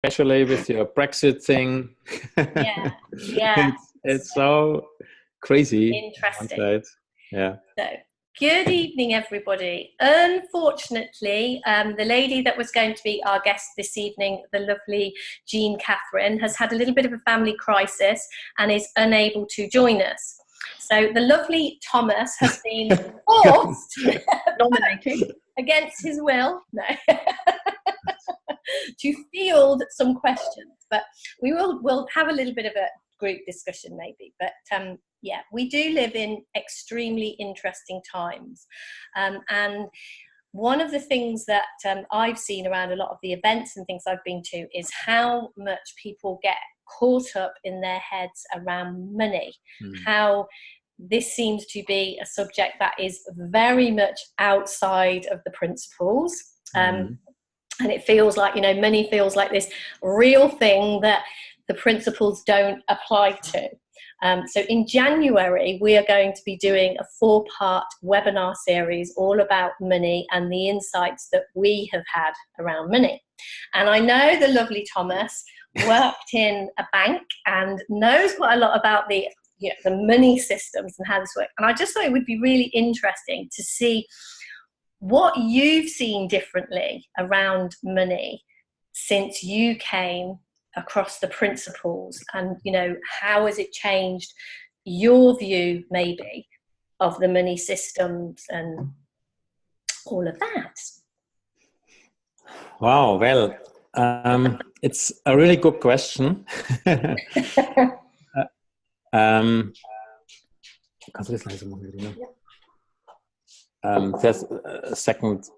especially with your Brexit thing. Yeah, yeah. It's so crazy. One Interesting. side. Yeah. So, good evening, everybody. Unfortunately, the lady that was going to be our guest this evening, the lovely Jean Catherine, has had a little bit of a family crisis and is unable to join us. So the lovely Thomas has been forced, nominated against his will, to field some questions. But we'll have a little bit of a group discussion maybe. But yeah, we do live in extremely interesting times. And one of the things that I've seen around a lot of the events and things I've been to is how much people get caught up in their heads around money, how this seems to be a subject that is very much outside of the principles. And it feels like, money feels like this real thing that the principles don't apply to. So in January, we are going to be doing a 4-part webinar series all about money and the insights that we have had around money. And I know the lovely Thomas worked in a bank and knows quite a lot about the money systems and how this works. And I just thought it would be really interesting to see what you've seen differently around money since you came across the principles, and how has it changed your view maybe of the money systems and all of that? Wow, well, it's a really good question. There's a second.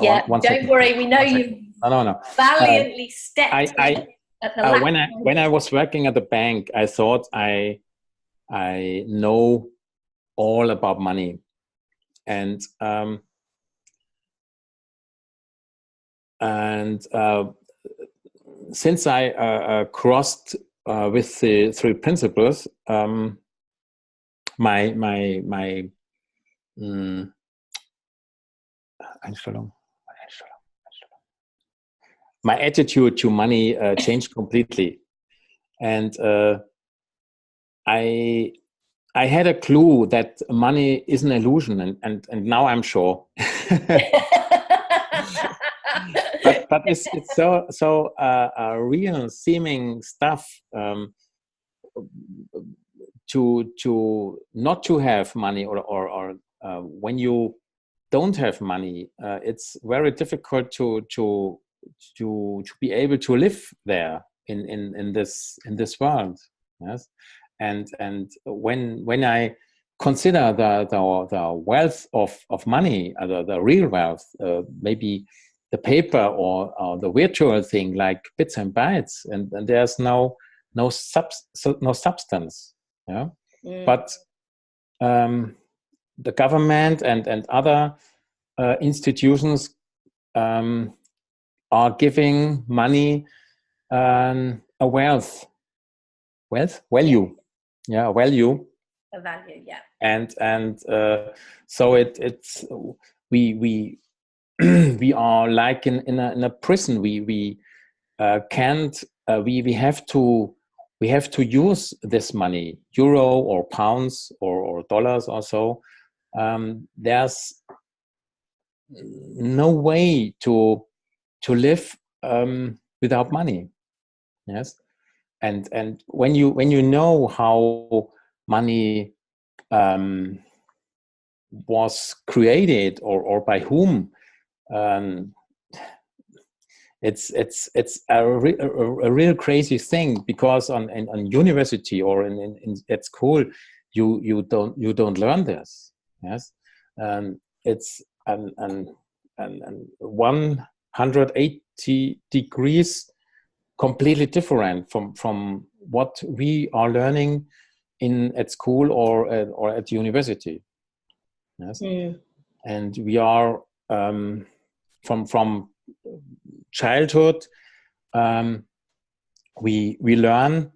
Yeah, don't worry. We know you valiantly stepped when I was working at the bank, I thought I know all about money, and since I crossed with the 3 principles, my attitude to money changed completely, and I had a clue that money is an illusion, and now I'm sure. but it's so real seeming stuff. To not to have money, or when you don't have money, it's very difficult to be able to live there in this world. Yes, and when I consider the wealth of money, the real wealth, maybe the paper or the virtual thing like bits and bytes, and there's no substance. Yeah, but the government and other institutions are giving money a value, a value, yeah. And so it's we we are like in a prison. We can't. We have to use this money, euro or pounds or dollars or so. There's no way to live without money. Yes, and when you know how money was created or by whom, it's a real crazy thing, because on university or at school you don't learn this. Yes, it's an 180 degrees completely different from what we are learning at school or at university. Yes, and we are from childhood. We learn.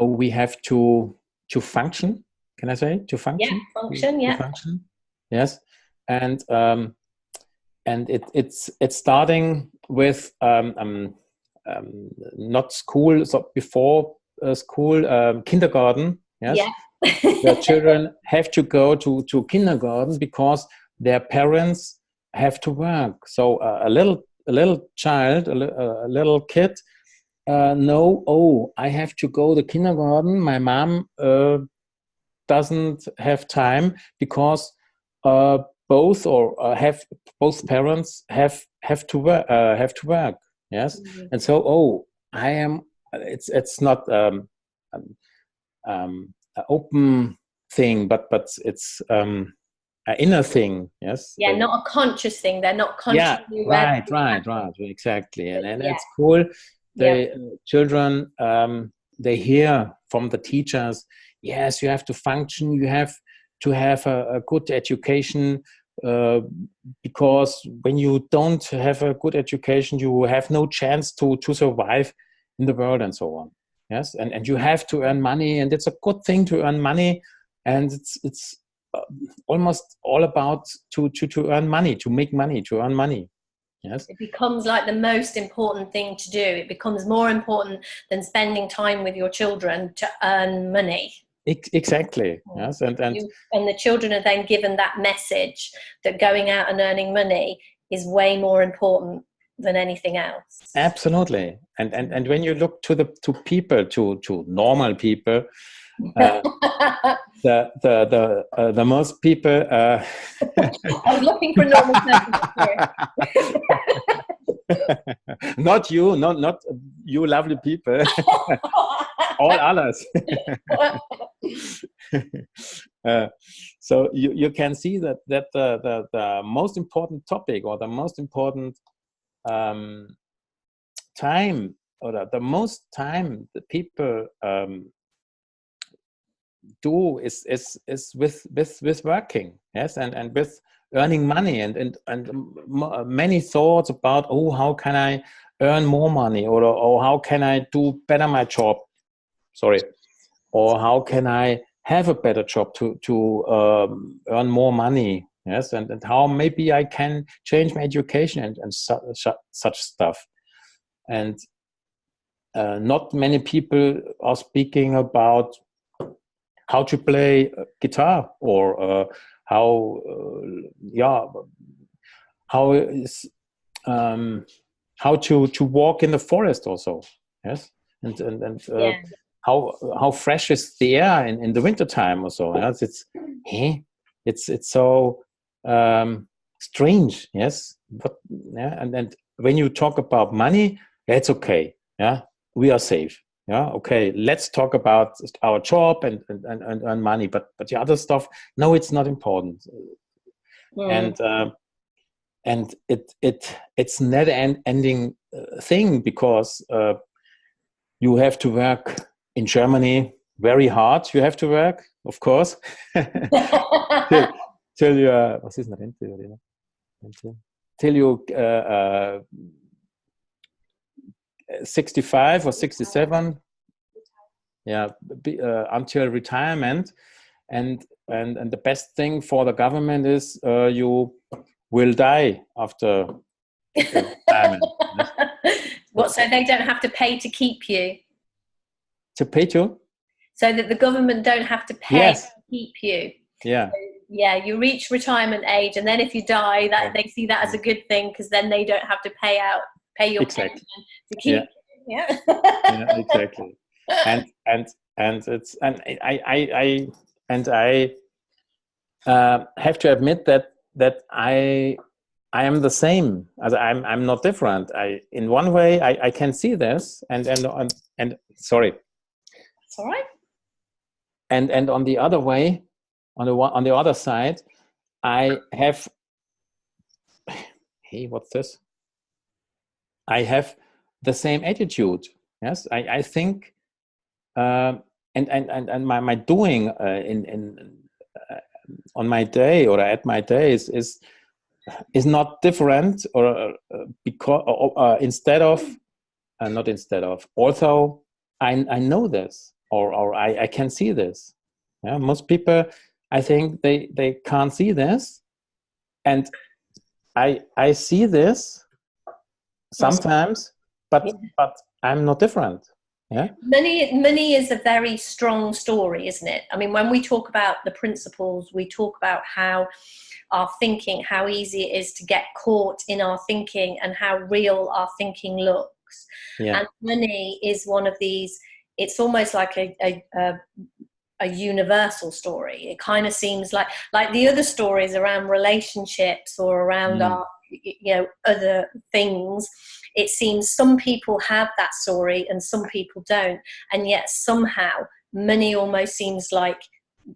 We have to function. Can I say to function? Yeah, function. Yeah. To function. Yes, and it's starting with not school, so before school, kindergarten. Yes, Yeah. the children have to go to kindergarten because their parents have to work. So a little child, a little kid, know, oh, I have to go to kindergarten. My mom doesn't have time because both parents have to work. Yes, Mhm. and so I am. It's not an open thing, but it's an inner thing. Yes. Yeah, not a conscious thing. They're not Yeah. consciously aware. Right. Exactly, and Yeah, it's cool. yeah. The children they hear from the teachers. Yes, you have to function. You have to have a good education. Because when you don't have a good education, you have no chance to survive in the world and so on. Yes, and you have to earn money, and it's a good thing to earn money, and it's almost all about to earn money, to make money, to earn money. Yes, It becomes like the most important thing to do. It becomes more important than spending time with your children to earn money. exactly. Yes, and And the children are then given that message that going out and earning money is way more important than anything else. absolutely. And when you look to people, to normal people, the most people. I was looking for normal people here. Not you, not you, lovely people. All others. So you can see that the most important topic, or the most important time, or the most time the people do is with working. Yes, and with earning money, and many thoughts about, oh, how can I earn more money, or how can I do better my job, or how can I have a better job to earn more money. Yes, and how maybe I can change my education, and such stuff. And not many people are speaking about how to play guitar, or how how is how to walk in the forest also. Yes, and Yeah. how fresh is the air in the winter time also. Yes, it's so strange. Yes, but yeah, and when you talk about money, it's okay. Yeah, we are safe. Yeah, okay, let's talk about our job and earn money, but the other stuff, no, it's not important. And it's never ending thing, because you have to work in Germany very hard. You have to work, of course, till you was ist eine Rente, oder? Till you 65 or 67. Yeah, until retirement. And the best thing for the government is you will die after retirement. What, so they don't have to pay to keep you? To pay you? So that the government don't have to pay Yes. to keep you. Yeah. So, yeah, you reach retirement age, and then if you die, that they see that as a good thing, because then they don't have to pay your pension to keep you. Yeah. Yeah, exactly. And it's I have to admit that I am the same. As I'm not different. In one way I can see this, and sorry. It's all right. And on the other way, on the other side, I have. Hey, what's this? I have the same attitude. Yes, I think, and my doing on my day, or at my days, is not different, or because instead of, not instead of. Also, I know this, or I can see this. Yeah, most people, I think they can't see this, and I see this sometimes, but I'm not different. Yeah. Money is a very strong story, isn't it? I mean, when we talk about the principles, we talk about how our thinking, how easy it is to get caught in our thinking and how real our thinking looks. Yeah. And money is one of these, it's almost like a universal story. It kind of seems like the other stories around relationships or around our, other things. It seems some people have that story and some people don't. And yet somehow money almost seems like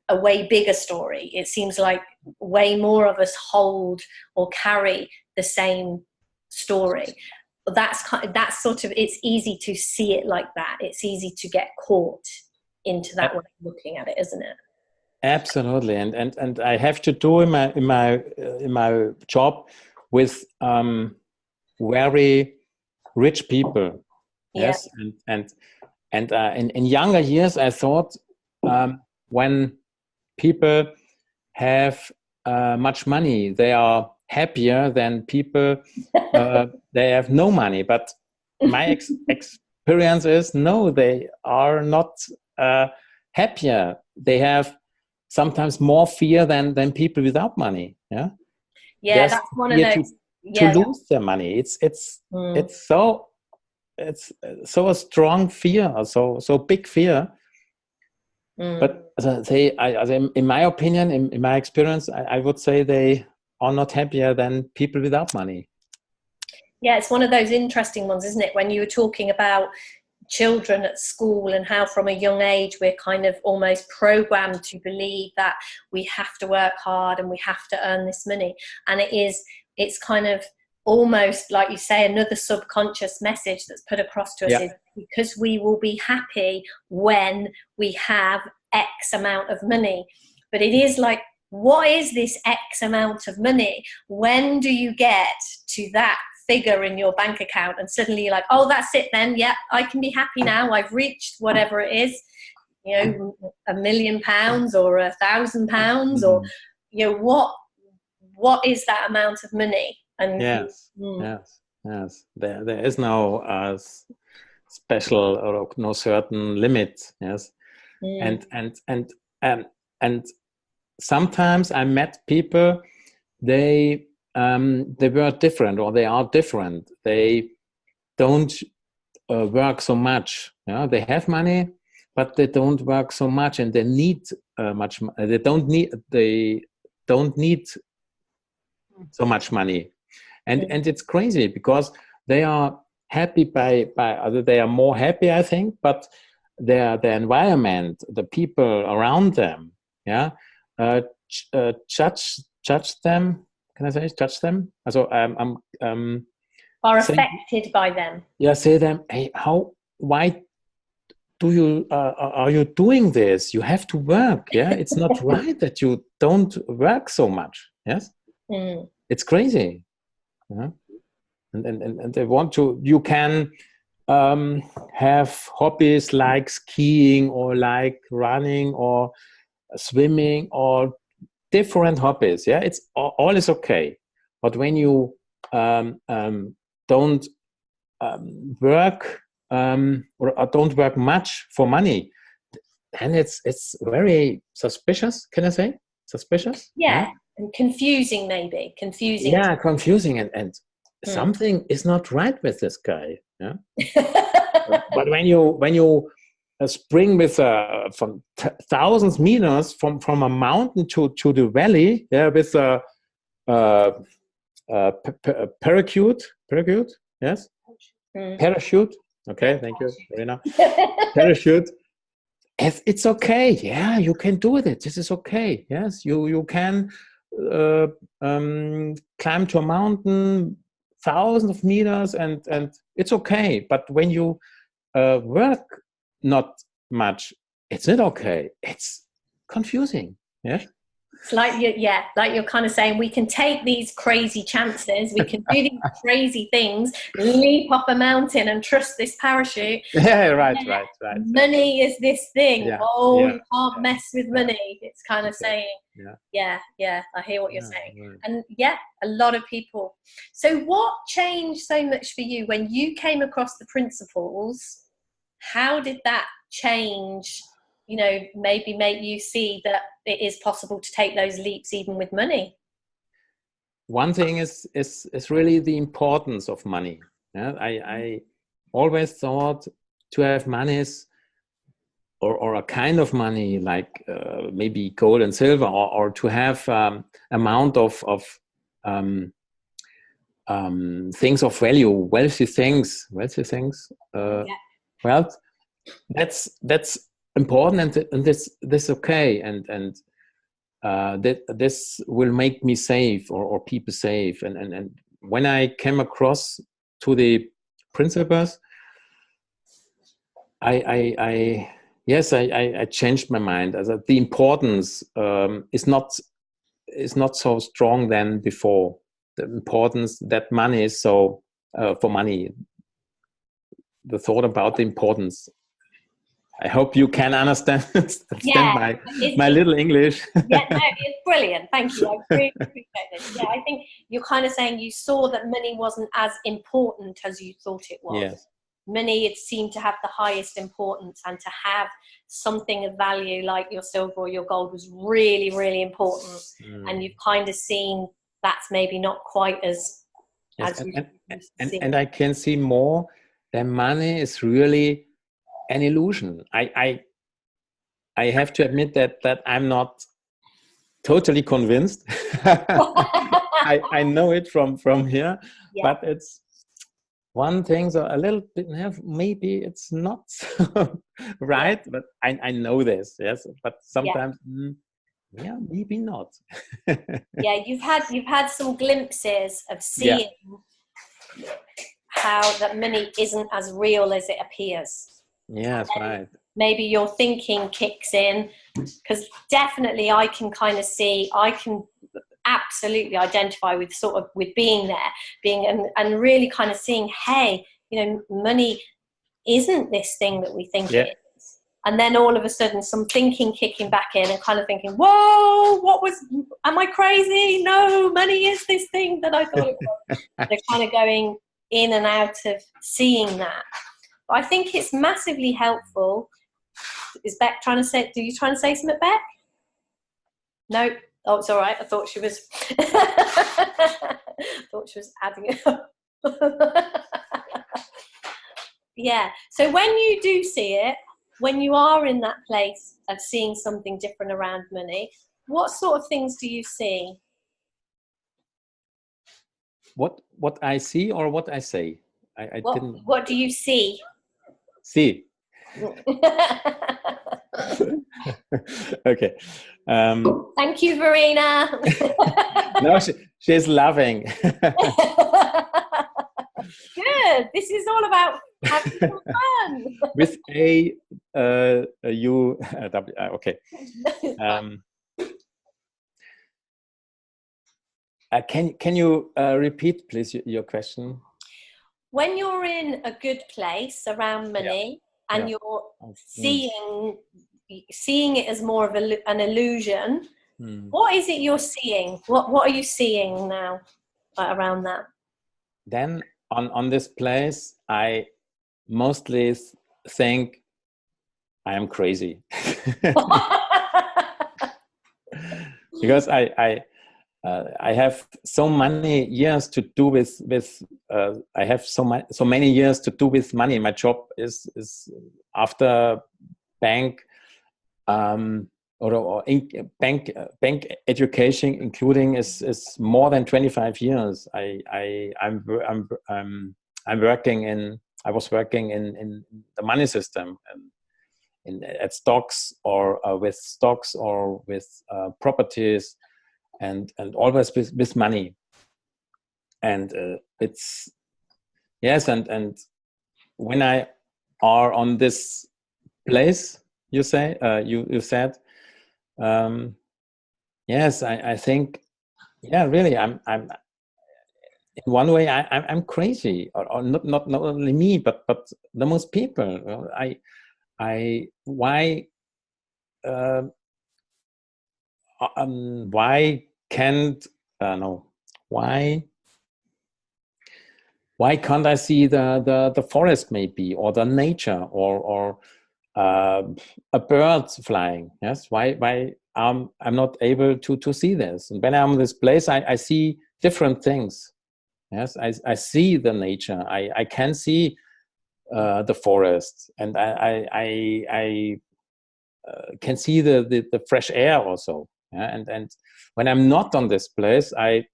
a way bigger story. It seems like way more of us hold or carry the same story. That's sort of, it's easy to see it like that. It's easy to get caught into that way of looking at it, isn't it? Absolutely. And I have to do in my job with very rich people. Yes. And in younger years, I thought when people have much money, they are happier than people they have no money. But my experience is no, they are not happier. They have sometimes more fear than people without money. Yeah. Yeah, that's one of those. To lose their money. It's so a strong fear, so big fear. But in my opinion, in my experience, I would say they are not happier than people without money. Yeah, it's one of those interesting ones, isn't it? When you were talking about children at school and how from a young age we're kind of almost programmed to believe that we have to work hard and we have to earn this money. And it's kind of almost, like you say, another subconscious message that's put across to us is because we will be happy when we have X amount of money. But it is like, what is this X amount of money? When do you get to that figure in your bank account and suddenly you're like, oh, that's it then, yeah, I can be happy now, I've reached whatever it is, £1 million or £1,000 or what is that amount of money? And yes there is no special or no certain limit. Yes. And sometimes I met people, they were different, or they are different. They don't work so much. They have money, but they don't work so much, and they need much. They don't need so much money, and it's crazy because they are happy by they are more happy, I think, but their environment, the people around them, judge them. Can I say judge them? Also, are affected by them. Yeah, say them, hey, why do you, are you doing this? You have to work, yeah? It's not right that you don't work so much, yes? It's crazy, yeah? And they want to, you can have hobbies like skiing or like running or swimming or different hobbies, yeah, it's all is okay. But when you don't work or don't work much for money, then it's very suspicious. Can I say suspicious? Yeah, and confusing, maybe confusing. Yeah, confusing, and something is not right with this guy. Yeah. But when you spring with from thousands meters from a mountain to the valley, with a parachute, yes, parachute. Okay, thank you, Verena. Parachute. It's okay. Yeah, you can do it. This is okay. Yes, you can climb to a mountain thousands of meters, and it's okay. But when you work not much, it's not okay. It's confusing. Yeah. It's like like you're kind of saying, we can take these crazy chances, we can do these crazy things, leap off a mountain and trust this parachute. Yeah, right. Money is this thing. Yeah, Oh, yeah, you can't mess with money. It's kind of okay. saying, Yeah, I hear what you're yeah, saying. right. And a lot of people. So what changed so much for you when you came across the principles? How did that change, maybe make you see that it is possible to take those leaps even with money? One thing is really the importance of money. Yeah? I always thought to have money is, or a kind of money like maybe gold and silver, or to have amount of things of value, wealthy things, wealth. That's important, and this okay, and that this will make me safe, or people safe. And when I came across to the principles, I changed my mind. As the importance is not so strong than before. The importance that money is so for money. The thought about the importance. I hope you can understand my little English. Yeah, no, it's brilliant. Thank you. I really appreciate this. Yeah, I think you're kind of saying you saw that money wasn't as important as you thought it was. Yes. Money, it seemed to have the highest importance, and to have something of value like your silver or your gold was really, really important. And you've kind of seen that's maybe not quite as and I can see more that money is really an illusion. I have to admit that I'm not totally convinced. I know it from here, but it's one thing. So a little bit, maybe it's not so right, but I know this. Yes, but sometimes, maybe not. Yeah, you've had some glimpses of seeing how that money isn't as real as it appears. Yes, right. Maybe your thinking kicks in, because definitely I can absolutely identify with with being there, and really kind of seeing, hey, money isn't this thing that we think it is. And then all of a sudden some thinking kicking back in and kind of thinking, whoa, am I crazy? No, money is this thing that I thought it was. They're kind of going in and out of seeing that. But I think it's massively helpful. Is Beck trying to say, do you trying to say something, Beck? No. Oh, it's all right. I thought she was adding it up. Yeah. So when you do see it, when you are in that place of seeing something different around money, what sort of things do you see? What I see or what I say? I didn't. What do you see? See. Okay. Thank you, Verena. No, she's laughing. Good. This is all about having some fun. With A, U, W. Okay. Can you repeat, please, your question? When you're in a good place around money, and you're seeing it as more of an illusion, what is it you're seeing? What are you seeing now around that? Then on this place, I mostly think I am crazy. Because I have so many years to do with I have so many years to do with money. My job is after bank or bank education, including is more than 25 years. I'm working in. I was working in the money system, at stocks or with stocks or with properties. And always with money, and it's and when I are on this place, you say you said Yes, I think, yeah, really, I'm in one way, I'm crazy, or not only me, but the most people. You know, uh, why can't no, why can't I see the forest maybe, or the nature, or a bird flying? Yes, why I'm not able to see this? And when I'm in this place, I see different things. Yes, I see the nature. I can see the forest, and I can see the fresh air also. Yeah? And when I'm not on this place, I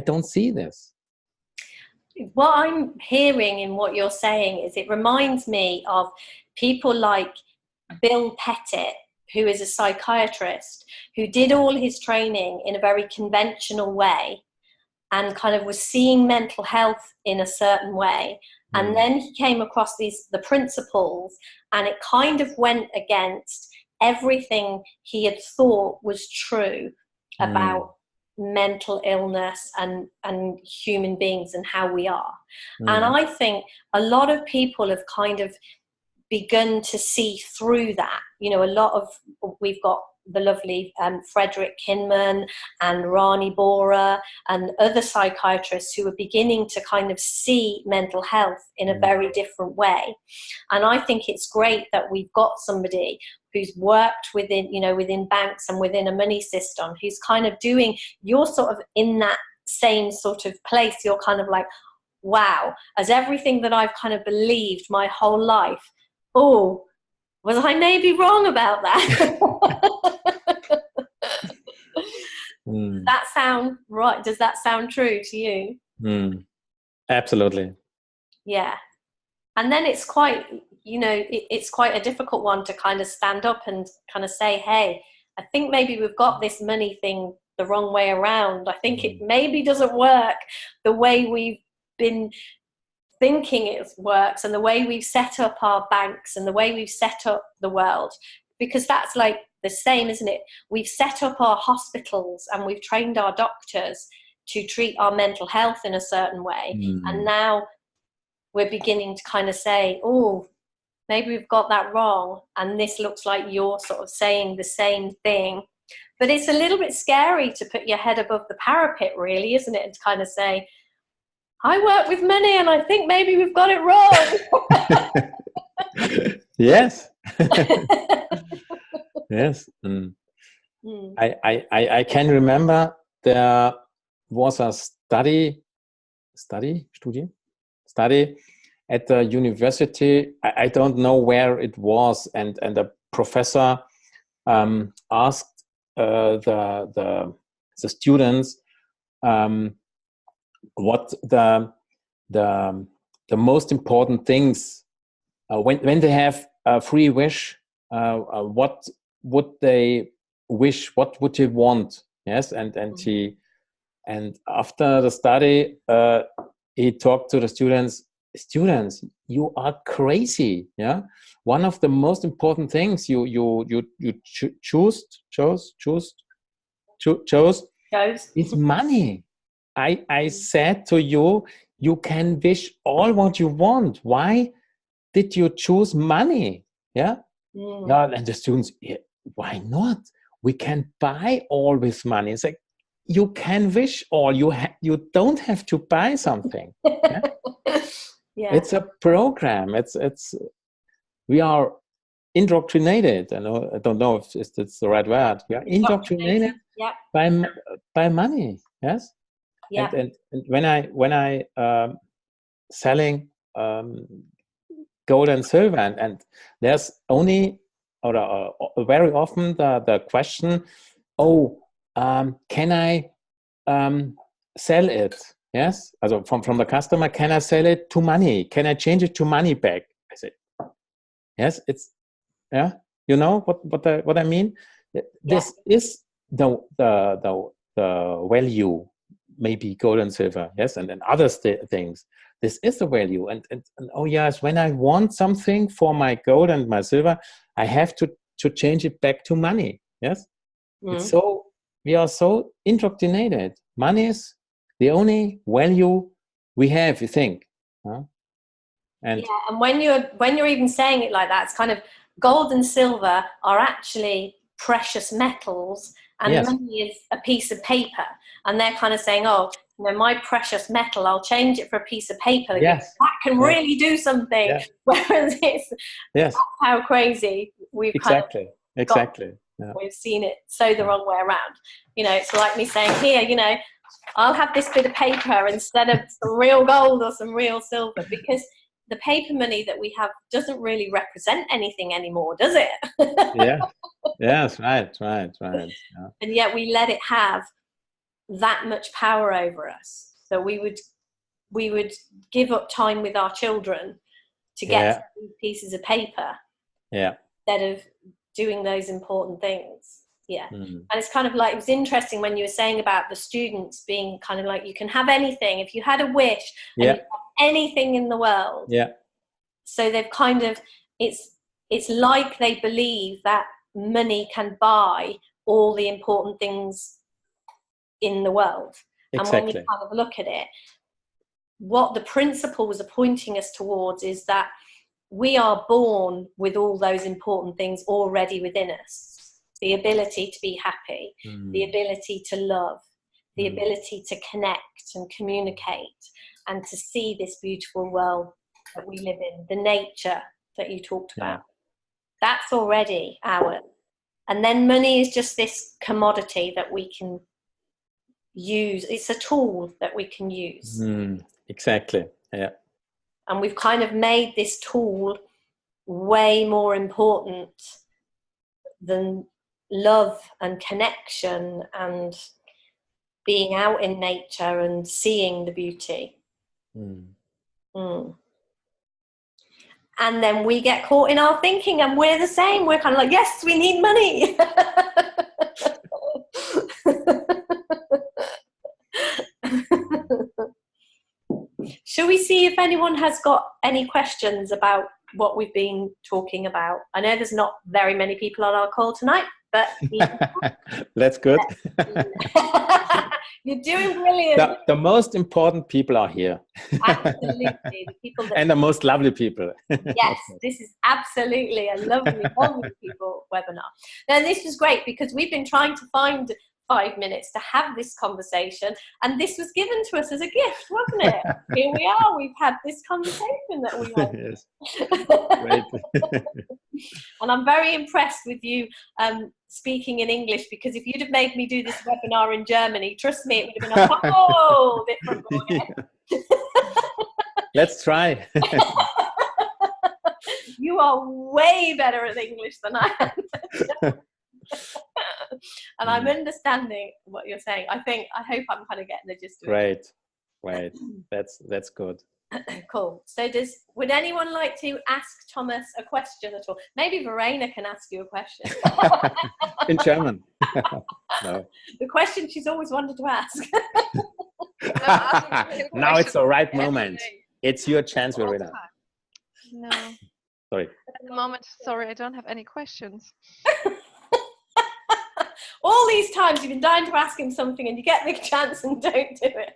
don't see this. What I'm hearing in what you're saying is it reminds me of people like Bill Pettit, who is a psychiatrist, who did all his training in a very conventional way and kind of was seeing mental health in a certain way. And then he came across the principles, and it kind of went against everything he had thought was true about mental illness and human beings and how we are. And I think a lot of people have kind of begun to see through that. You know, we've got the lovely Frederick Kinman and Rani Bora and other psychiatrists who are beginning to kind of see mental health in a very different way. And I think it's great that we've got somebody who's worked within banks and within a money system, who's kind of doing, you're sort of in that same sort of place. You're kind of like, wow, as everything that I've kind of believed my whole life, oh, was I maybe wrong about that? Does that sound right? Does that sound true to you? Absolutely. Yeah. And then it's quite, it's quite a difficult one to kind of stand up and kind of say, hey, I think maybe we've got this money thing the wrong way around. I think it maybe doesn't work the way we've been thinking it works, and the way we've set up our banks and the way we've set up the world, because that's like the same, isn't it? We've set up our hospitals and we've trained our doctors to treat our mental health in a certain way, and now we're beginning to kind of say, oh, maybe we've got that wrong, and this looks like you're sort of saying the same thing. But it's a little bit scary to put your head above the parapet, really, isn't it? And to kind of say, I work with money and I think maybe we've got it wrong. Yes. Yes. I can remember there was a study at the university. I don't know where it was, and the professor asked the students what the most important things when they have a free wish, what would they wish, what would they want? Yes, and after the study he talked to the students, you are crazy. Yeah, one of the most important things you chose is money. I said to you, you can wish all what you want. Why did you choose money? Yeah. Yeah. And the students, yeah, why not? We can buy all with money. It's like, you can wish all. You don't have to buy something. Yeah? Yeah. It's a program. We are indoctrinated. I don't know if it's the right word. We are indoctrinated by money. Yes. Yeah. And when I selling gold and silver, and there's only or very often the question, can I sell it? Yes, also from the customer, can I sell it to money? Can I change it to money back? I say, yes, it's you know what I mean. This is the value. Maybe gold and silver, yes, and other things. This is the value, and oh yes, when I want something for my gold and my silver, I have to change it back to money. Yes, it's so we are so indoctrinated. Money is the only value we have, you think. Huh? And yeah, and when you're even saying it like that, it's kind of gold and silver are actually precious metals, and yes, money is a piece of paper. And they're kind of saying, oh, you know, my precious metal, I'll change it for a piece of paper. yes, That can yes, really do something. yes, Whereas it's yes, how crazy we've exactly, exactly. Yeah. we've seen it so the wrong way around. You know, it's like me saying, here, you know, I'll have this bit of paper instead of some real gold or some real silver, because the paper money that we have doesn't really represent anything anymore, does it? Yeah. Yes, right. Yeah. And yet we let it have that much power over us. So we would give up time with our children to get these pieces of paper, instead of doing those important things. Yeah. And it's kind of like, it was interesting when you were saying about the students being kind of like, you can have anything if you had a wish, and you have anything in the world. Yeah. So they've kind of, it's like they believe that money can buy all the important things in the world. Exactly. And when you kind of look at it, what the principles are pointing us towards is that we are born with all those important things already within us. The ability to be happy, the ability to love, the ability to connect and communicate, and to see this beautiful world that we live in, the nature that you talked about. That's already ours. And then money is just this commodity that we can use. It's a tool that we can use. Exactly. Yeah. And we've kind of made this tool way more important than love and connection and being out in nature and seeing the beauty. And then we get caught in our thinking, and we're the same. We're kind of like, yes, we need money. Shall we see if anyone has got any questions about what we've been talking about? I know there's not very many people on our call tonight, but that's good. You're doing brilliant. The most important people are here. Absolutely. The people that and the most lovely people. Yes, this is absolutely a lovely, lovely people webinar. Now, this was great because we've been trying to find 5 minutes to have this conversation, and this was given to us as a gift, wasn't it? Here we are, we've had this conversation that we wanted. Yes. Great. And I'm very impressed with you speaking in English, because if you'd have made me do this webinar in Germany, trust me, it would have been a whole different ballgame. Let's try. You are way better at English than I am. And I'm understanding what you're saying. I hope I'm kind of getting the gist of it. Right. That's good. Cool. So would anyone like to ask Thomas a question at all? Maybe Verena can ask you a question. In German. No. The question she's always wanted to ask. Now it's the right moment. It's your chance, Verena. No. Sorry. At the moment, sorry, I don't have any questions. All these times you've been dying to ask him something and you get the chance and don't do it.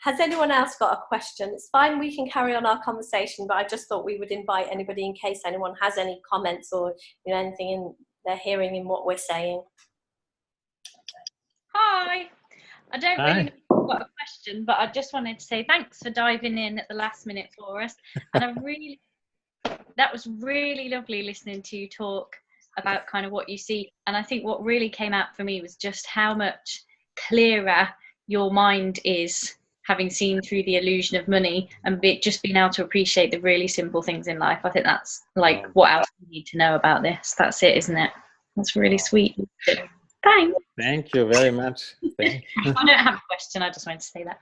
Has anyone else got a question? It's fine, we can carry on our conversation, but I just thought we would invite anybody in case anyone has any comments or anything they're hearing in what we're saying. Hi. I don't really know if I've got a question, but I just wanted to say thanks for diving in at the last minute for us. And that was really lovely listening to you talk about kind of what you see. And I think what really came out for me was just how much clearer your mind is, having seen through the illusion of money and just being able to appreciate the really simple things in life. I think that's like what else you need to know about this. That's it, isn't it? That's really sweet. Thanks. Thank you very much. Thank you. I don't have a question. I just wanted to say that.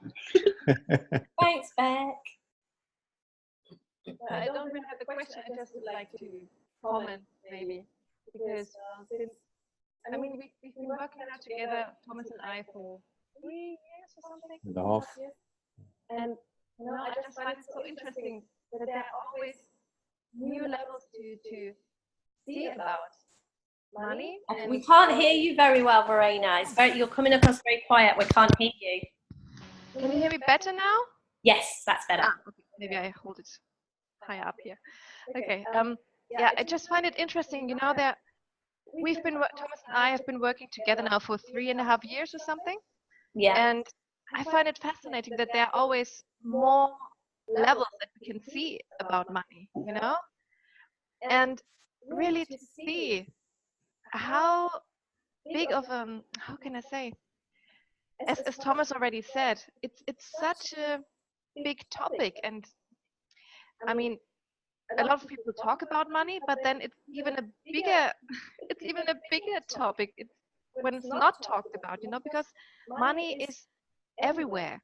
Thanks, Beck. I don't really have a question. I just would like to comment, maybe, because since we've been working now together, Thomas and I, for 3 years or something. And I just find it so interesting that there are always new levels to see about money. We can't hear you very well, Verena. You're coming across very quiet. We can't hear you. Can you hear me better now? Yes, that's better. Okay. Maybe I hold it higher up here. Okay. Yeah, I just find it interesting. You know, that Thomas and I have been working together now for 3.5 years or something. Yeah. And I find it fascinating that there are always more levels that we can see about money, you know? And really to see how big of how can I say, as Thomas already said, it's such a big topic. And I mean, a lot of people talk about money, but then it's even a bigger topic when it's not talked about, you know, because money is everywhere.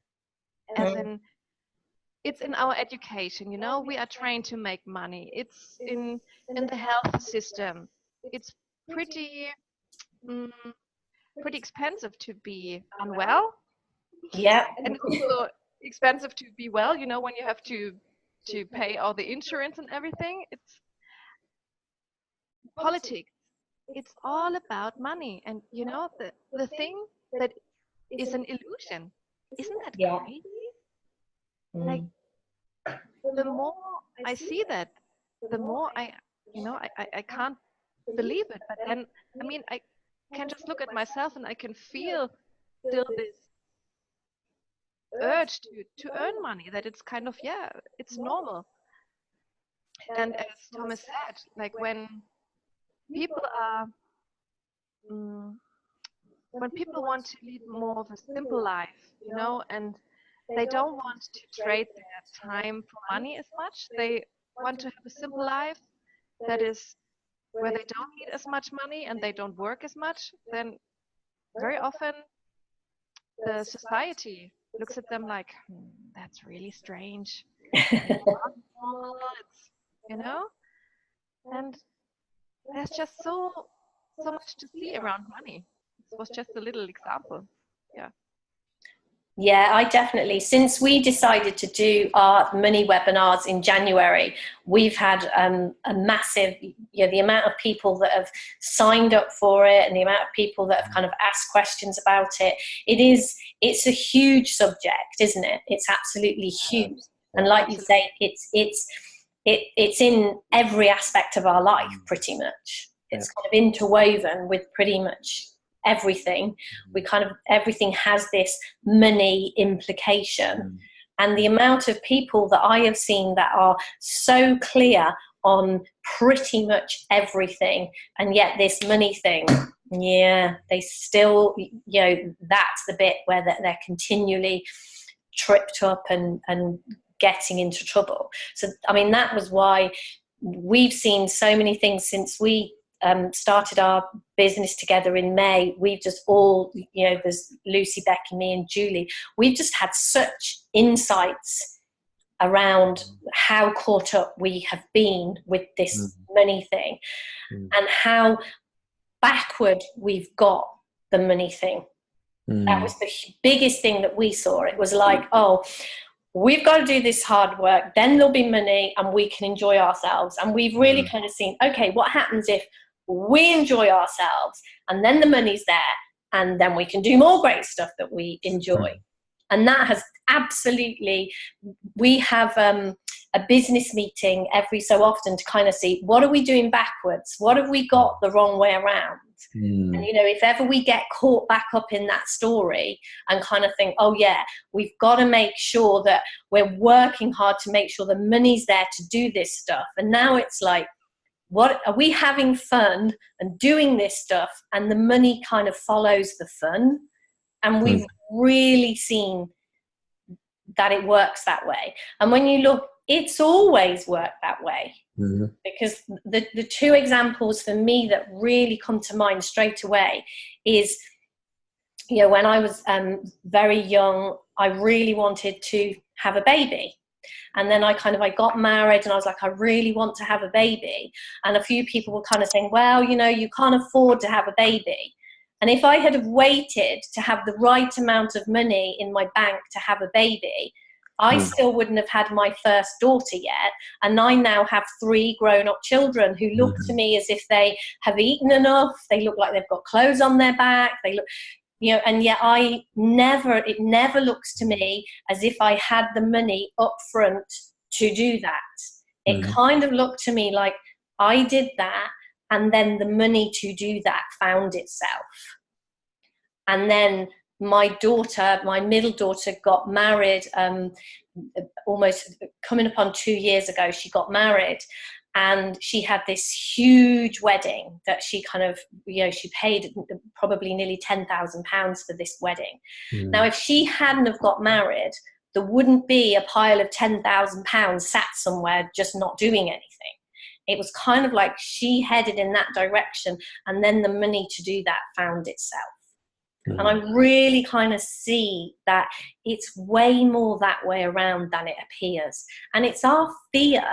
As in, it's in our education, you know, we are trained to make money. It's in the health system. It's pretty expensive to be unwell. Yeah. And it's also expensive to be well, you know, when you have to pay all the insurance and everything. It's politics. It's all about money. And you know, the thing that is an illusion. Isn't that crazy? Like, the more I see that, the more I can't believe it. But then, I mean, I can just look at myself and I can feel still this urge to earn money, that it's kind of, yeah, it's normal. And as Thomas said, like when people want to lead more of a simple life, you know, and they don't want to trade their time for money as much. They want to have a simple life that is where they don't need as much money and they don't work as much. Then very often the society looks at them like, that's really strange. It's not normal. It's, you know, and there's just so much to see around money. This was just a little example. Yeah. Yeah, I definitely, since we decided to do our money webinars in January, we've had a massive, you know, the amount of people that have signed up for it and the amount of people that have kind of asked questions about it. It's a huge subject, isn't it? It's absolutely huge. And like you say, it's in every aspect of our life, pretty much. It's kind of interwoven with pretty much everything. Everything has this money implication. And the amount of people that I have seen that are so clear on pretty much everything, and yet this money thing, yeah, they still, you know, that's the bit where they're continually tripped up and getting into trouble. So I mean, that was why we've seen so many things since we started our business together in May. We've just all, you know, there's Lucy, Becky, me and Julie, we've just had such insights around how caught up we have been with this money thing and how backward we've got the money thing. That was the biggest thing that we saw. It was like, oh, we've got to do this hard work, then there'll be money and we can enjoy ourselves. And we've really kind of seen, okay, what happens if we enjoy ourselves and then the money's there and then we can do more great stuff that we enjoy. And that has absolutely, we have a business meeting every so often to kind of see, what are we doing backwards? What have we got the wrong way around? And, you know, if ever we get caught back up in that story and kind of think, oh yeah, we've got to make sure that we're working hard to make sure the money's there to do this stuff. And now it's like, what are we having fun and doing this stuff, and the money kind of follows the fun. And we've really seen that it works that way. And when you look, it's always worked that way. Because the two examples for me that really come to mind straight away is, you know, when I was very young, I really wanted to have a baby. And then I got married and I was like, I really want to have a baby. And a few people were kind of saying, well, you know, you can't afford to have a baby. And if I had have waited to have the right amount of money in my bank to have a baby, I still wouldn't have had my first daughter yet, and I now have 3 grown-up children who look to me as if they have eaten enough. They look like they've got clothes on their back. They look, and yet it never looks to me as if I had the money up front to do that. It kind of looked to me like I did that, and then the money to do that found itself. And then my middle daughter got married almost coming upon 2 years ago. She got married, and she had this huge wedding that she kind of, she paid probably nearly £10,000 for this wedding. Now, if she hadn't have got married, there wouldn't be a pile of £10,000 sat somewhere just not doing anything. It was kind of like she headed in that direction, and then the money to do that found itself. And I really kind of see that it's way more that way around than it appears. And it's our fear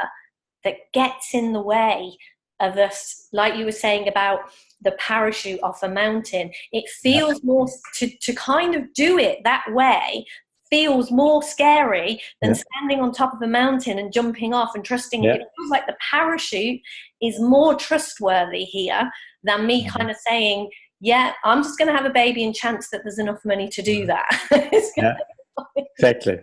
that gets in the way of us, like you were saying about the parachute off a mountain. It feels more to kind of do it that way feels more scary than standing on top of a mountain and jumping off and trusting. It feels like the parachute is more trustworthy here than me kind of saying, I'm just going to have a baby and chance that there's enough money to do that. Exactly.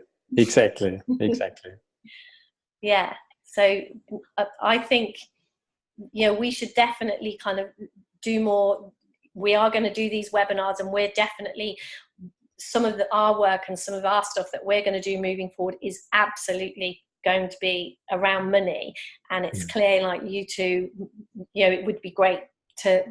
Yeah. So I think, we should definitely kind of do more. We are going to do these webinars, and we're definitely, some of our work and some of our stuff that we're going to do moving forward is absolutely going to be around money. And it's clear, like you two, it would be great to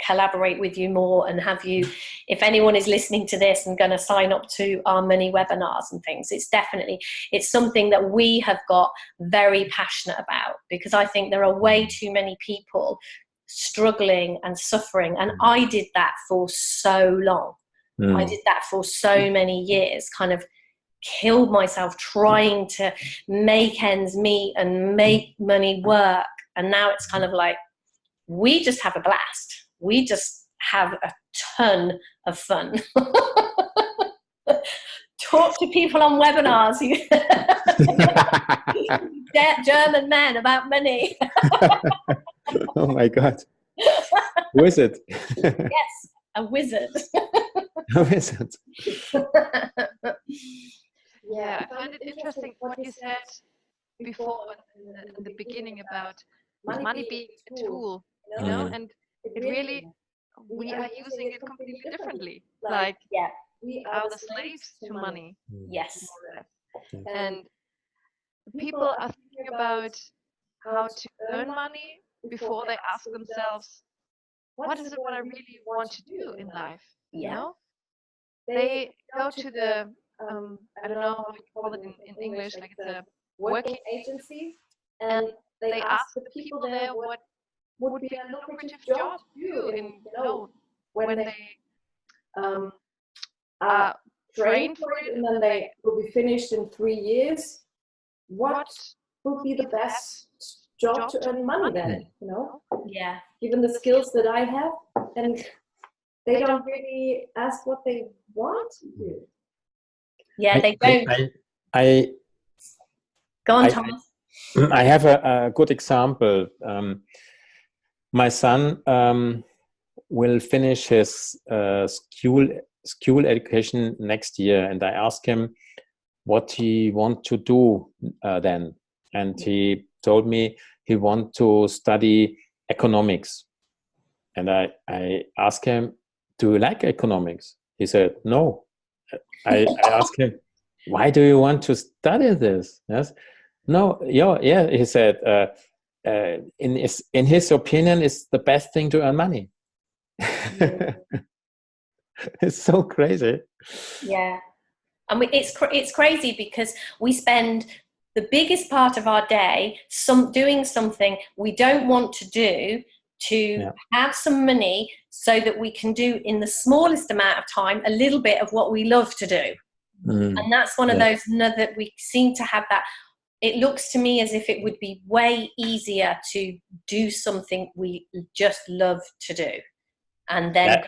collaborate with you more and have you, if anyone is listening to this and going to sign up to our money webinars and things, it's something that we have got very passionate about, because I think there are way too many people struggling and suffering, and I did that for so long. I did that for so many years, kind of killed myself trying to make ends meet and make money work. And now it's kind of like, we just have a blast. We just have a ton of fun. Talk to people on webinars, German men, about money. Oh my God. Who is it? Yes, a wizard. A wizard. Yeah, I find it interesting what you said before in the beginning about money being a tool, and it really, we are using it completely differently. Like, we are the slaves to money. Yes. And people are thinking about how to earn money before they ask themselves, what is it what I really want to do in life? You know? They go to the, I don't know how you call it in English, like it's a working agency, and they ask the people there what would be a lucrative job to do in, when they are trained for it and then they will be finished in 3 years. What would be the best job to earn money then, Yeah. Given the skills that I have, and they don't really ask what they want to do. Yeah, they don't. Go on, Thomas. I have a good example. My son will finish his school education next year, and I asked him what he want to do then, and he told me he want to study economics. And I asked him, do you like economics? He said, no. I asked him, why do you want to study this? Yes. No, yeah, he said, in his opinion, it's the best thing to earn money. It's so crazy. Yeah. And it's crazy because we spend the biggest part of our day doing something we don't want to do to have some money so that we can do in the smallest amount of time a little bit of what we love to do. And that's one of those that we seem to have that. It looks to me as if it would be way easier to do something we just love to do, and then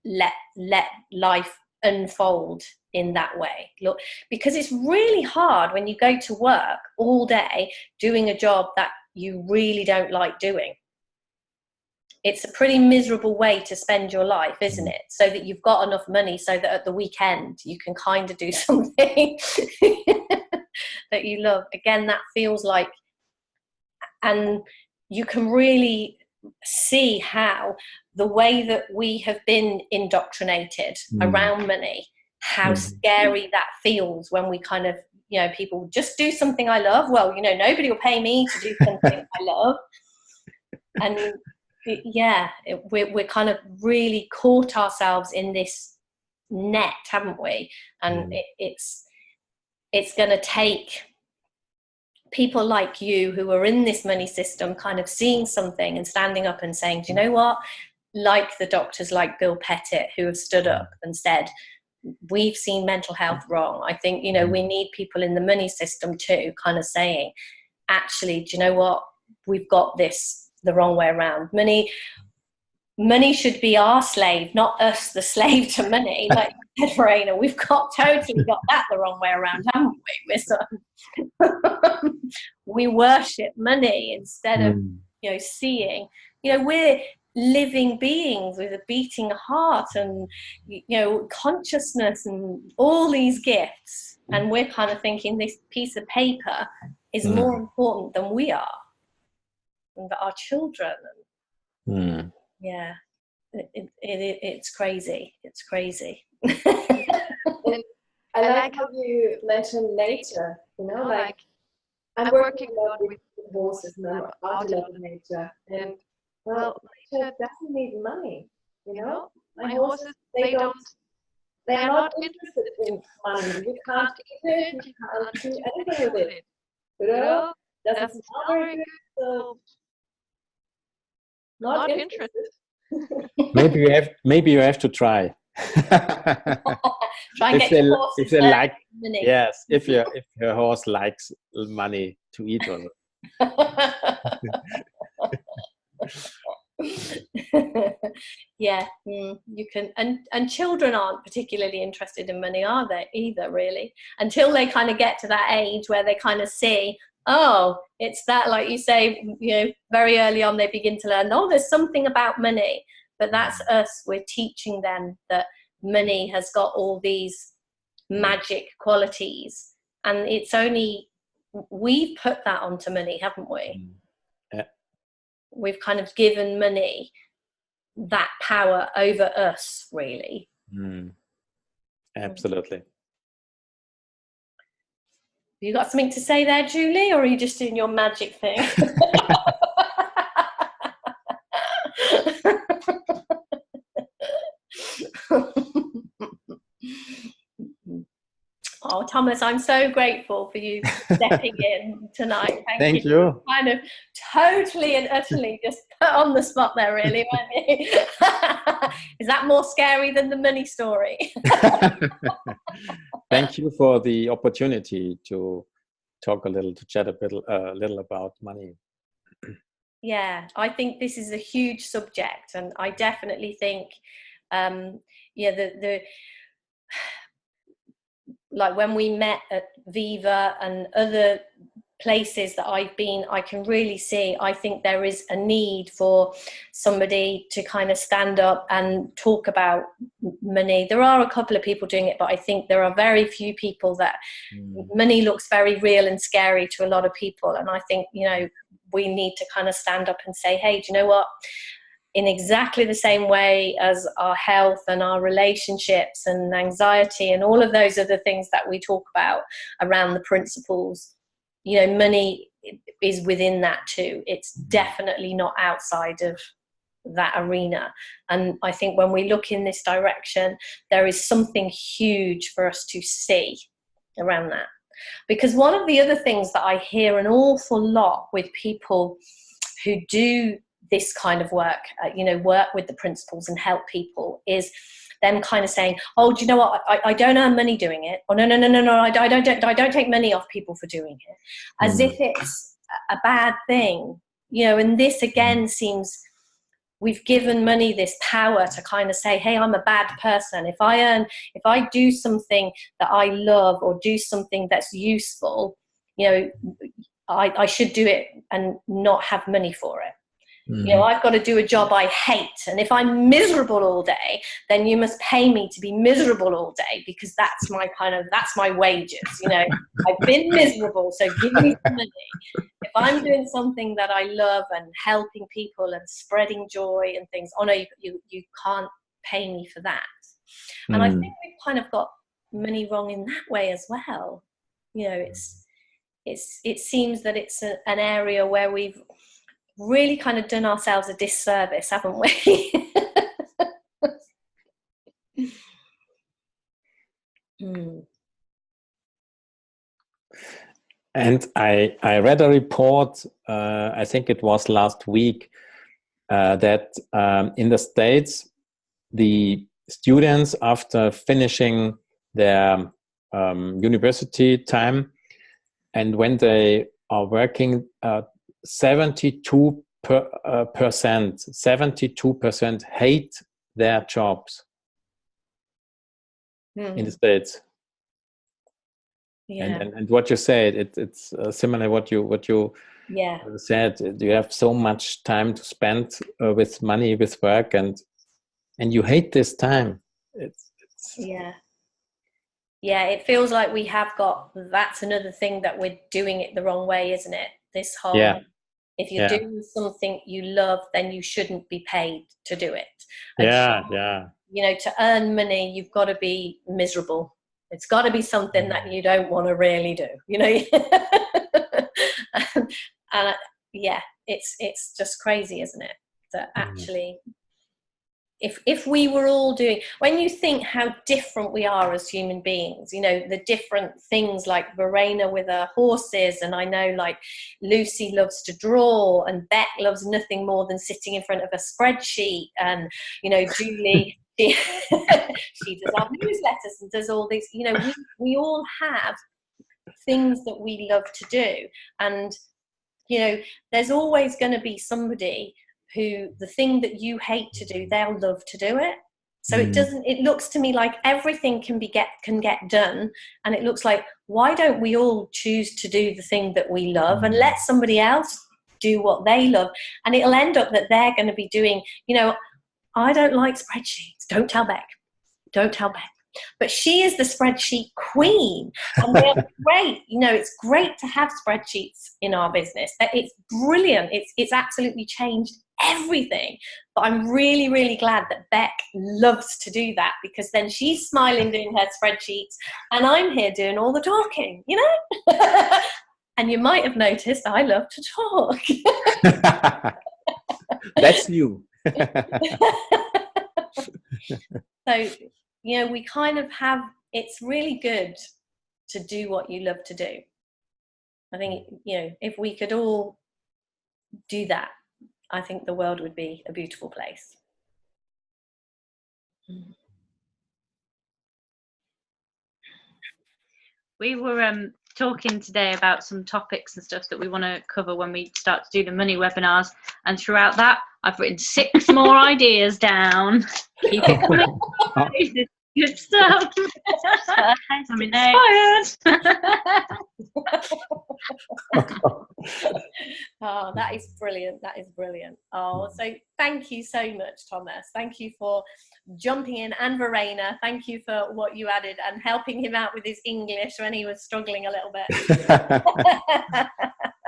let life unfold in that way. Look, because it's really hard when you go to work all day doing a job that you really don't like doing. It's a pretty miserable way to spend your life, isn't it? So that you've got enough money so that at the weekend you can kind of do something that you love. Again, that feels like, and you can really see how the way that we have been indoctrinated around money, how scary that feels when we kind of, you know, people just do something I love. Well, you know, nobody will pay me to do something I love. And we're kind of really caught ourselves in this net, haven't we? And it's going to take people like you who are in this money system kind of seeing something and standing up and saying, do you know what? Like the doctors like Bill Pettit who have stood up and said, we've seen mental health wrong. I think, you know, we need people in the money system too, kind of saying, actually, do you know what? We've got this the wrong way around. Money should be our slave, not us the slave to money. Like you said, Verena, we've totally got that the wrong way around, haven't we? We worship money instead of, you know, seeing, you know, we're living beings with a beating heart and, you know, consciousness and all these gifts. And we're kind of thinking this piece of paper is more important than we are, and that our children. Yeah, it's crazy. It's crazy. I like how you mentioned nature, you know, like I'm working a lot with horses and I'm out a lot in nature. And well, nature doesn't need money, you know. My horses, they are not interested in money. You can't eat it, you can't do anything with it. You know, doesn't smell very good, so not interested. Maybe you have to try. Try and get your horse. If they like, yes, if your horse likes money to eat on it. Yeah, you can, and children aren't particularly interested in money, are they either, really, until they kind of get to that age where they kind of see, oh, it's that, like you say, you know, very early on they begin to learn, oh, there's something about money. But that's us. We're teaching them that money has got all these magic qualities, and it's only we've put that onto money, haven't we? We've kind of given money that power over us, really. Absolutely. You got something to say there, Julie, or are you just doing your magic thing? Oh, Thomas, I'm so grateful for you stepping in tonight. Thank you. Kind of totally and utterly just put on the spot there, really, weren't you? Is that more scary than the money story? Thank you for the opportunity to talk to chat a little about money. Yeah, I think this is a huge subject, and I definitely think, like when we met at Viva and other places that I've been, I can really see, I think there is a need for somebody to kind of stand up and talk about money. There are a couple of people doing it, but I think there are very few people that money looks very real and scary to a lot of people. And I think, you know, we need to kind of stand up and say, hey, do you know what? In exactly the same way as our health and our relationships and anxiety and all of those other things that we talk about around the principles, you know, money is within that too. It's definitely not outside of that arena. And I think when we look in this direction, there is something huge for us to see around that. Because one of the other things that I hear an awful lot with people who do this kind of work, you know, work with the principles and help people, is them kind of saying, oh, do you know what, I don't earn money doing it, or no, I don't take money off people for doing it, as if it's a bad thing, you know. And this again seems we've given money this power to kind of say, hey, I'm a bad person. If I do something that I love or do something that's useful, you know, I should do it and not have money for it. You know, I've got to do a job I hate, and if I'm miserable all day, then you must pay me to be miserable all day, because that's my wages. You know, I've been miserable, so give me some money. If I'm doing something that I love and helping people and spreading joy and things, oh no, you can't pay me for that. And I think we've kind of got money wrong in that way as well. You know, it seems that it's an area where we've really kind of done ourselves a disservice, haven't we? And I read a report, I think it was last week, that in the States, the students, after finishing their university time, and when they are working, 72% hate their jobs in the States. Yeah. And what you said, it's similar what you said. You have so much time to spend with money, with work, and you hate this time. Yeah, it feels like we have got, that's another thing, that we're doing it the wrong way, isn't it? This whole, if you're doing something you love, then you shouldn't be paid to do it. And you know, to earn money, you've got to be miserable. It's got to be something that you don't want to really do, you know. and it's just crazy, isn't it? That actually, if we were all doing, when you think how different we are as human beings, you know, the different things, like Verena with her horses, and I know like Lucy loves to draw, and Beck loves nothing more than sitting in front of a spreadsheet, and you know, Julie she does our newsletters and does all these, you know, we all have things that we love to do, and you know, there's always going to be somebody who the thing that you hate to do, they'll love to do it. So it looks to me like everything can get done, and it looks like, why don't we all choose to do the thing that we love and let somebody else do what they love? And it'll end up that they're going to be doing, you know, I don't like spreadsheets. Don't tell Beck. But she is the spreadsheet queen, and they're great. You know, it's great to have spreadsheets in our business. It's brilliant. It's absolutely changed everything. But I'm really, really glad that Beck loves to do that, because then she's smiling doing her spreadsheets, and I'm here doing all the talking, you know? And you might have noticed I love to talk. That's new. So, you know, we kind of have, it's really good to do what you love to do. I think, you know, if we could all do that, I think the world would be a beautiful place. We were talking today about some topics and stuff that we want to cover when we start to do the money webinars, and throughout that I've written 6 more ideas down. Keep it coming. This is good stuff. I'm inspired. Oh, that is brilliant. Oh, so thank you so much, Thomas. Thank you for jumping in, and Verena, thank you for what you added and helping him out with his English when he was struggling a little bit.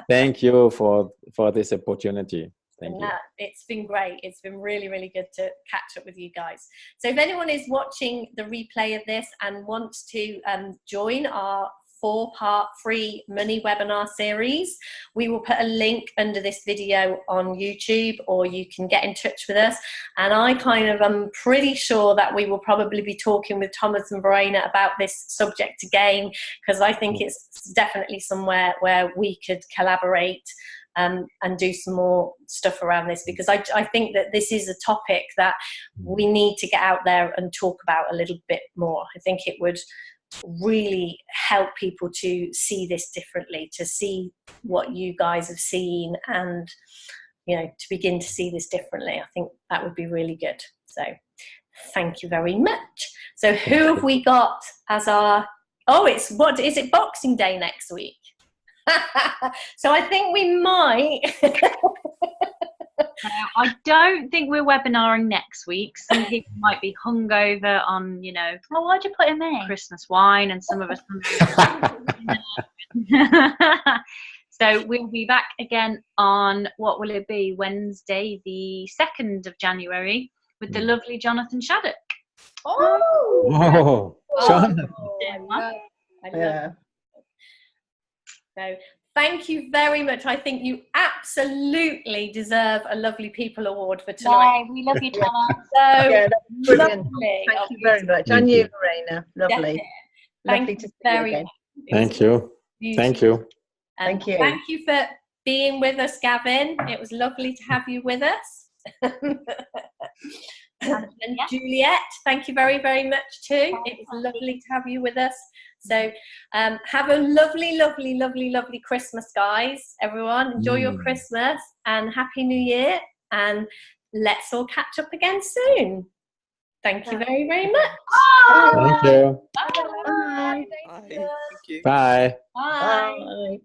Thank you for this opportunity. Thank you. It's been great. It's been really, really good to catch up with you guys. So if anyone is watching the replay of this and wants to join our 4-part free money webinar series, we will put a link under this video on YouTube, or you can get in touch with us. And I am pretty sure that we will probably be talking with Thomas and Verena about this subject again, because I think it's definitely somewhere where we could collaborate and do some more stuff around this, because I think that this is a topic that we need to get out there and talk about a little bit more. I think it would really help people to see this differently, to see what you guys have seen, and you know, to begin to see this differently. I think that would be really good. So thank you very much. So who have we got as our, oh, it's, what is it, Boxing Day next week? So I think we might. I don't think we're webinaring next week. Some people might be hungover on, you know, Oh, why'd you put him in? Christmas wine, and some of us. So we'll be back again on, what will it be, Wednesday, the 2nd of January, with the lovely Jonathan Shattuck. Oh, Jonathan. Yeah. So thank you very much. I think you absolutely deserve a Lovely People Award for tonight. No, we love you, Thomas. So Yeah, that's brilliant. lovely. Thank you very much. And you, Lorena. Lovely. Thank Lovely you to see you very again. much. Thank you. Thank you. And Thank you. Thank you for being with us, Gavin. It was lovely to have you with us. And Juliet, thank you very, very much too. It was lovely to have you with us. So have a lovely, lovely, lovely, lovely Christmas, guys. Everyone, enjoy your Christmas and Happy New Year. And let's all catch up again soon. Thank you very, very much. Thank you. Bye. Bye. Bye. Bye.